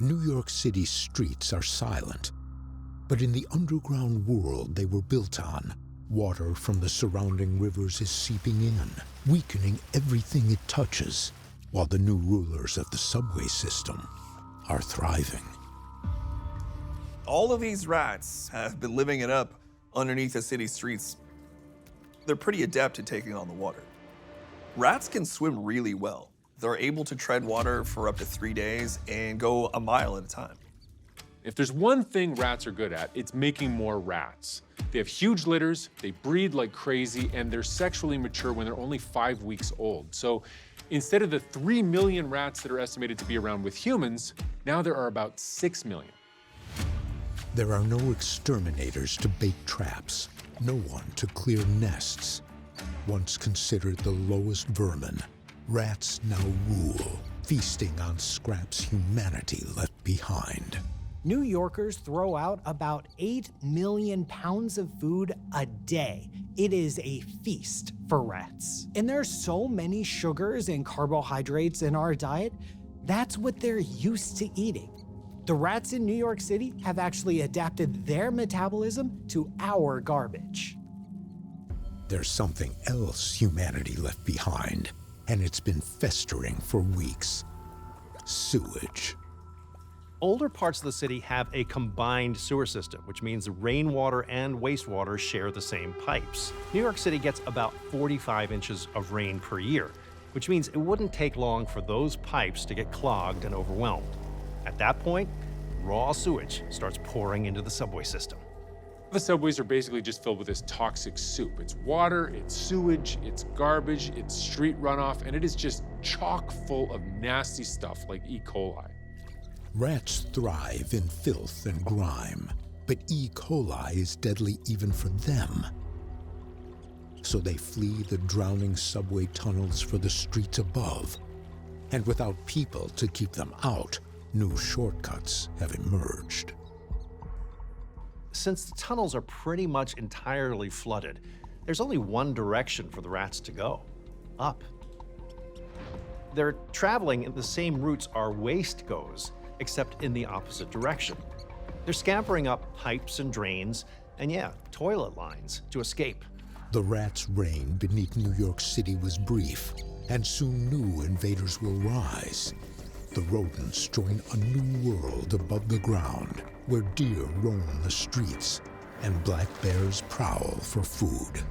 New York City's streets are silent, but in the underground world they were built on, water from the surrounding rivers is seeping in, weakening everything it touches, while the new rulers of the subway system are thriving. All of these rats have been living it up underneath the city streets. They're pretty adept at taking on the water. Rats can swim really well. They're able to tread water for up to 3 days and go a mile at a time. If there's one thing rats are good at, it's making more rats. They have huge litters, they breed like crazy, and they're sexually mature when they're only 5 weeks old. So instead of the 3 million rats that are estimated to be around with humans, now there are about 6 million. There are no exterminators to bait traps, no one to clear nests. Once considered the lowest vermin, rats now rule, feasting on scraps humanity left behind. New Yorkers throw out about 8 million pounds of food a day. It is a feast for rats. And there's so many sugars and carbohydrates in our diet, that's what they're used to eating. The rats in New York City have actually adapted their metabolism to our garbage. There's something else humanity left behind, and it's been festering for weeks. Sewage. Older parts of the city have a combined sewer system, which means rainwater and wastewater share the same pipes. New York City gets about 45 inches of rain per year, which means it wouldn't take long for those pipes to get clogged and overwhelmed. At that point, raw sewage starts pouring into the subway system. The subways are basically just filled with this toxic soup. It's water, it's sewage, it's garbage, it's street runoff, and it is just chock full of nasty stuff like E. coli. Rats thrive in filth and grime, but E. coli is deadly even for them. So they flee the drowning subway tunnels for the streets above. And without people to keep them out, new shortcuts have emerged. Since the tunnels are pretty much entirely flooded, there's only one direction for the rats to go: up. They're traveling in the same routes our waste goes, except in the opposite direction. They're scampering up pipes and drains, and yeah, toilet lines to escape. The rats' reign beneath New York City was brief, and soon new invaders will rise. The rodents join a new world above the ground, where deer roam the streets and black bears prowl for food.